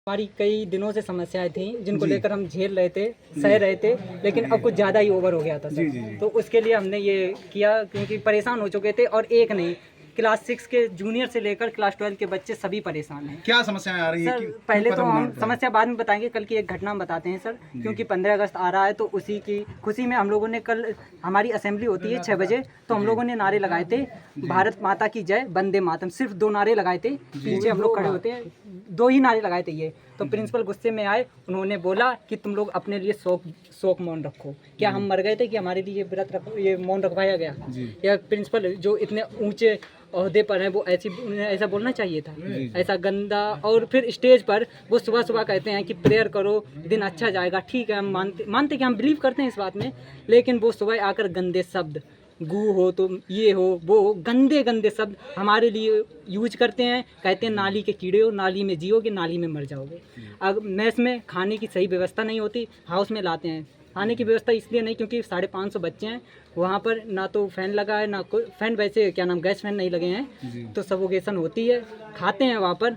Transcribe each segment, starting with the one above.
हमारी कई दिनों से समस्याएं थी जिनको लेकर हम झेल रहे थे, सह रहे थे, लेकिन अब कुछ ज़्यादा ही ओवर हो गया था सर। जी। तो उसके लिए हमने ये किया क्योंकि परेशान हो चुके थे, और एक नहीं, क्लास 6 के जूनियर से लेकर क्लास 12 के बच्चे सभी परेशान हैं। क्या समस्याएं आ रही हैं? सर पहले तो हम समस्या बाद में बताएंगे, कल की एक घटना हम बताते हैं सर। क्योंकि 15 अगस्त आ रहा है, तो उसी की खुशी में हम लोगों ने कल, हमारी असेंबली होती है 6 बजे, तो हम लोगों ने नारे लगाए थे, भारत माता की जय, वंदे मातरम। सिर्फ 2 नारे लगाए थे, पीछे हम लोग खड़े होते हैं, 2 ही नारे लगाए थे ये। तो प्रिंसिपल गुस्से में आए, उन्होंने बोला कि तुम लोग अपने लिए शोक मौन रखो। क्या हम मर गए थे कि हमारे लिए व्रत रखो, ये मौन रखवाया गया? या प्रिंसिपल जो इतने ऊंचे ओहदे पर हैं, वो ऐसा बोलना चाहिए था? ऐसा गंदा। और फिर स्टेज पर वो सुबह सुबह कहते हैं कि प्रेयर करो, दिन अच्छा जाएगा। ठीक है, हम मानते कि हम बिलीव करते हैं इस बात में, लेकिन वो सुबह आकर गंदे शब्द, गू हो तो ये हो वो हो, गंदे गंदे शब्द हमारे लिए यूज करते हैं। कहते हैं नाली के कीड़े हो, नाली में जियोगे, नाली में मर जाओगे। अब मेस में खाने की सही व्यवस्था नहीं होती, हाउस में लाते हैं। खाने की व्यवस्था इसलिए नहीं क्योंकि 550 बच्चे हैं वहाँ पर, ना तो फ़ैन लगा है, ना कोई फ़ैन, वैसे क्या नाम, गैस फैन नहीं लगे हैं, तो सफोकेशन होती है। खाते हैं वहाँ पर,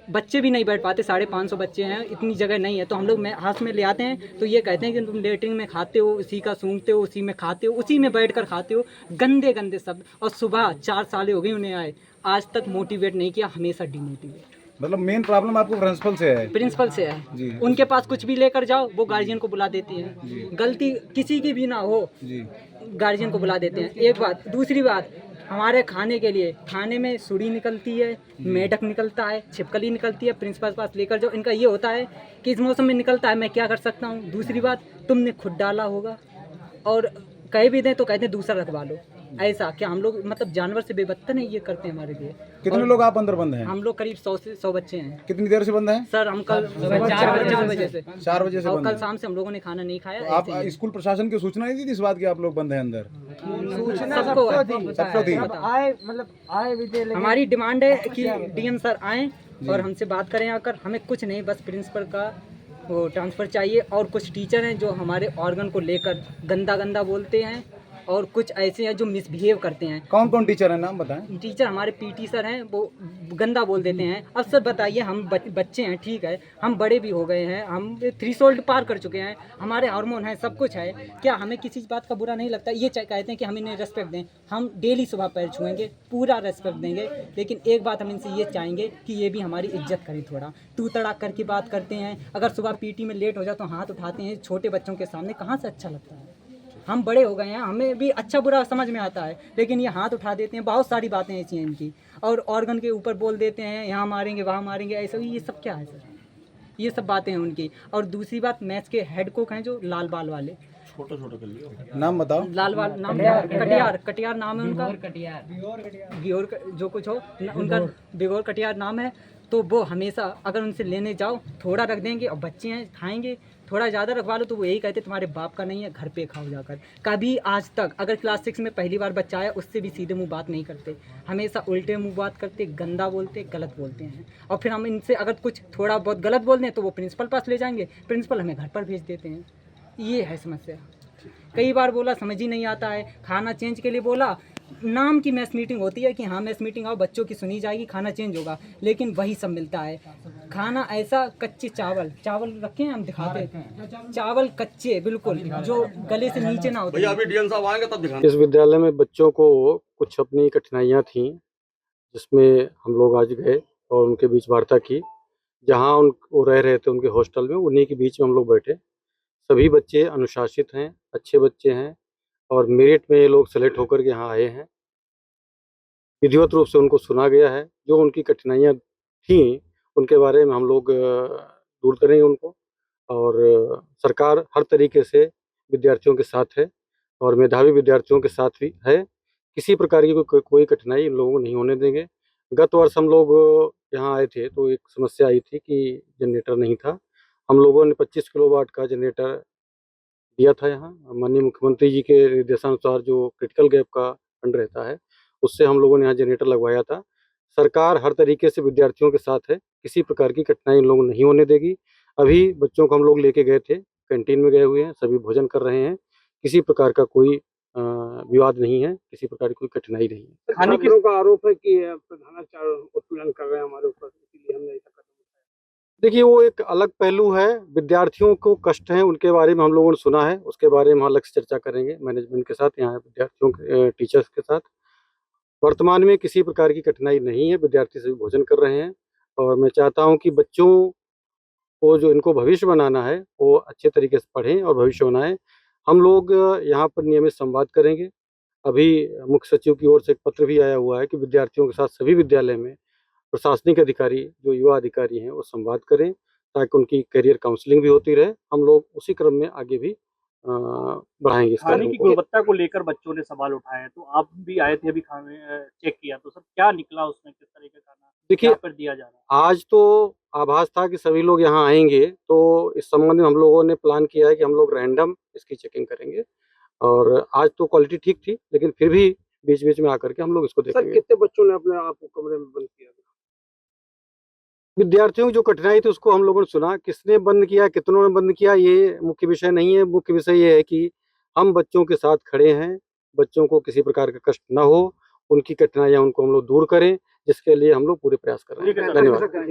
बच्चे भी नहीं बैठ पाते, 550 बच्चे हैं, इतनी जगह नहीं है। तो हम लोग हाथ में ले आते हैं, तो ये कहते हैं कि तुम लेटरिन में खाते हो, उसी का सूंघते हो, उसी में खाते हो, उसी में बैठ कर खाते हो। गंदे गंदे शब्द। और सुबह 4 साल हो गई उन्हें आए, आज तक मोटिवेट नहीं किया, हमेशा डिमोटिवेट। मतलब मेन प्रॉब्लम आपको प्रिंसिपल से है? प्रिंसिपल से है। उनके पास कुछ भी लेकर जाओ, वो गार्जियन को बुला देती हैं। गलती किसी की भी ना हो, गार्जियन को बुला देते हैं। एक बात। दूसरी बात, हमारे खाने के लिए, खाने में सुड़ी निकलती है, मेढक निकलता है, छिपकली निकलती है, प्रिंसिपल के पास लेकर जाओ। इनका ये होता है कि इस मौसम में निकलता है, मैं क्या कर सकता हूँ। दूसरी बात, तुमने खुद डाला होगा, और कह भी दें तो कहते हैं दूसरा रखवा लो। ऐसा क्या हम लोग मतलब जानवर से बेबत्तर नहीं ये करते हैं हमारे लिए? कितने लोग आप अंदर बंद हैं? हम लोग करीब 100 से 100 बच्चे हैं। कितनी देर से बंद हैं? सर हम कल 4 बजे से 4 बजे से और बंद कल हैं। शाम से हम लोगों ने खाना नहीं खाया। तो आप स्कूल प्रशासन की सूचना नहीं दी थी इस बात की आप लोग बंद हैं अंदर? सबको थी। आए, मतलब आए भी थे। हमारी डिमांड है कि डीएम सर आए और हमसे बात करें आकर। हमें कुछ नहीं, बस प्रिंसिपल का वो ट्रांसफ़र चाहिए। और कुछ टीचर हैं जो हमारे ऑर्गन को लेकर गंदा गंदा बोलते हैं, और कुछ ऐसे हैं जो मिसबिहेव करते हैं। कौन कौन टीचर हैं, नाम बताएं? टीचर हमारे पीटी सर हैं, वो गंदा बोल देते हैं। अब सर बताइए, हम बच्चे हैं, ठीक है, हम बड़े भी हो गए हैं, हम थ्रेशोल्ड पार कर चुके हैं, हमारे हार्मोन हैं, सब कुछ है। क्या हमें किसी बात का बुरा नहीं लगता? ये कहते हैं कि हम इन्हें रेस्पेक्ट दें, हम डेली सुबह पैर छुएंगे, पूरा रेस्पेक्ट देंगे। लेकिन एक बात हम इनसे ये चाहेंगे कि ये भी हमारी इज्जत करें। थोड़ा तू तड़ाक करके बात करते हैं। अगर सुबह पीटी में लेट हो जाए तो हाथ उठाते हैं, छोटे बच्चों के सामने। कहाँ से अच्छा लगता है? हम बड़े हो गए हैं, हमें भी अच्छा बुरा समझ में आता है, लेकिन ये हाथ उठा देते हैं। बहुत सारी बातें ऐसी हैं इनकी, और ऑर्गन के ऊपर बोल देते हैं, यहाँ मारेंगे वहाँ मारेंगे, ऐसा। ये सब क्या है सर? ये सब बातें हैं उनकी। और दूसरी बात, मैथ्स के हेड कोच हैं जो लाल बाल वाले, नाम बताओ। लाल बाल नाम, कटियार नाम है उनका, बिगोर जो कुछ हो उनका, बिगोर कटियार नाम है। तो वो हमेशा अगर उनसे लेने जाओ, थोड़ा रख देंगे, और बच्चे हैं खाएंगे। थोड़ा ज़्यादा रखवा लो तो वो यही कहते तुम्हारे बाप का नहीं है, घर पे खाओ जाकर। कभी आज तक अगर क्लास 6 में पहली बार बच्चा आया, उससे भी सीधे मुंह बात नहीं करते, हमेशा उल्टे मुंह बात करते, गंदा बोलते, गलत बोलते हैं। और फिर हम इनसे अगर कुछ थोड़ा बहुत गलत बोल दें तो वो प्रिंसिपल पास ले जाएंगे, प्रिंसिपल हमें घर पर भेज देते हैं। ये है समस्या। कई बार बोला, समझ ही नहीं आता है। खाना चेंज के लिए बोला, नाम की मैस मीटिंग होती है कि हाँ मैस मीटिंग आओ, बच्चों की सुनी जाएगी, खाना चेंज होगा, लेकिन वही सब मिलता है। खाना ऐसा, कच्चे चावल रखे हैं, हम दिखाते हैं, चावल कच्चे बिल्कुल, जो गले से नीचे ना होते। अभी डीएम साहब आएंगे तब दिखाएंगे। इस विद्यालय में बच्चों को कुछ अपनी कठिनाइयाँ थीं, जिसमें हम लोग आज गए और उनके बीच वार्ता की। जहाँ वो रह रहे थे उनके हॉस्टल में, उन्हीं के बीच में हम लोग बैठे। सभी बच्चे अनुशासित हैं, अच्छे बच्चे हैं, और मेरिट में ये लोग सेलेक्ट होकर के यहाँ आए हैं। विधिवत रूप से उनको सुना गया है। जो उनकी कठिनाइयाँ थीं, उनके बारे में हम लोग दूर करेंगे उनको। और सरकार हर तरीके से विद्यार्थियों के साथ है, और मेधावी विद्यार्थियों के साथ भी है। किसी प्रकार की कोई कठिनाई इन लोगों को नहीं होने देंगे। गत वर्ष हम लोग यहाँ आए थे तो एक समस्या आई थी कि जनरेटर नहीं था। हम लोगों ने 25 किलोवाट का जनरेटर दिया था यहाँ। माननीय मुख्यमंत्री जी के निर्देशानुसार जो क्रिटिकल गैप का फंड रहता है, उससे हम लोगों ने यहाँ जनरेटर लगवाया था। सरकार हर तरीके से विद्यार्थियों के साथ है, किसी प्रकार की कठिनाई इन लोगों को नहीं होने देगी। अभी बच्चों को हम लोग लेके गए थे, कैंटीन में गए हुए हैं, सभी भोजन कर रहे हैं। किसी प्रकार का कोई विवाद नहीं है, किसी प्रकार की कोई कठिनाई नहीं है। छात्रों का आरोप है कि प्रधानाचार्य उत्पीड़न कर रहे हैं हमारे ऊपर, इसीलिए हमने ऐसा कदम उठाया। देखिए, वो एक अलग पहलू है। विद्यार्थियों को कष्ट हैं, उनके बारे में हम लोगों ने सुना है, उसके बारे में हम अलग से चर्चा करेंगे मैनेजमेंट के साथ, यहाँ विद्यार्थियों के टीचर्स के साथ। वर्तमान में किसी प्रकार की कठिनाई नहीं है, विद्यार्थी सभी भोजन कर रहे हैं और मैं चाहता हूँ कि बच्चों को जो इनको भविष्य बनाना है, वो अच्छे तरीके से पढ़ें और भविष्य बनाएँ। हम लोग यहाँ पर नियमित संवाद करेंगे। अभी मुख्य सचिव की ओर से एक पत्र भी आया हुआ है कि विद्यार्थियों के साथ सभी विद्यालय में प्रशासनिक अधिकारी, जो युवा अधिकारी हैं, वो संवाद करें ताकि उनकी करियर काउंसलिंग भी होती रहे। हम लोग उसी क्रम में आगे भी बढ़ाएँगे इस खाने कार्यों की को। गुणवत्ता को लेकर बच्चों ने सवाल उठाए हैं, तो आप भी आए थे अभी खाने चेक किया, तो सर क्या निकला उसमें, किस तरह का खाना देखिए, यहाँ पर दिया जा रहा है? आज तो आभास था कि सभी लोग यहाँ आएँगे, तो इस संबंध में हम लोगों ने प्लान किया है कि हम लोग रैंडम इसकी चेकिंग करेंगे और आज तो क्वालिटी ठीक थी, लेकिन फिर भी बीच-बीच में आकर के हम लोग इसको देखेंगे। कितने बच्चों ने अपने आप को कमरे में बंद किया? विद्यार्थियों की जो कठिनाई थी उसको हम लोगों ने सुना, किसने बंद किया, कितनों ने बंद किया, ये मुख्य विषय नहीं है। मुख्य विषय ये है कि हम बच्चों के साथ खड़े हैं, बच्चों को किसी प्रकार का कष्ट ना हो, उनकी कठिनाइयाँ उनको हम लोग दूर करें, जिसके लिए हम लोग पूरे प्रयास कर रहे ठीक है हैं। सर। धन्यवाद।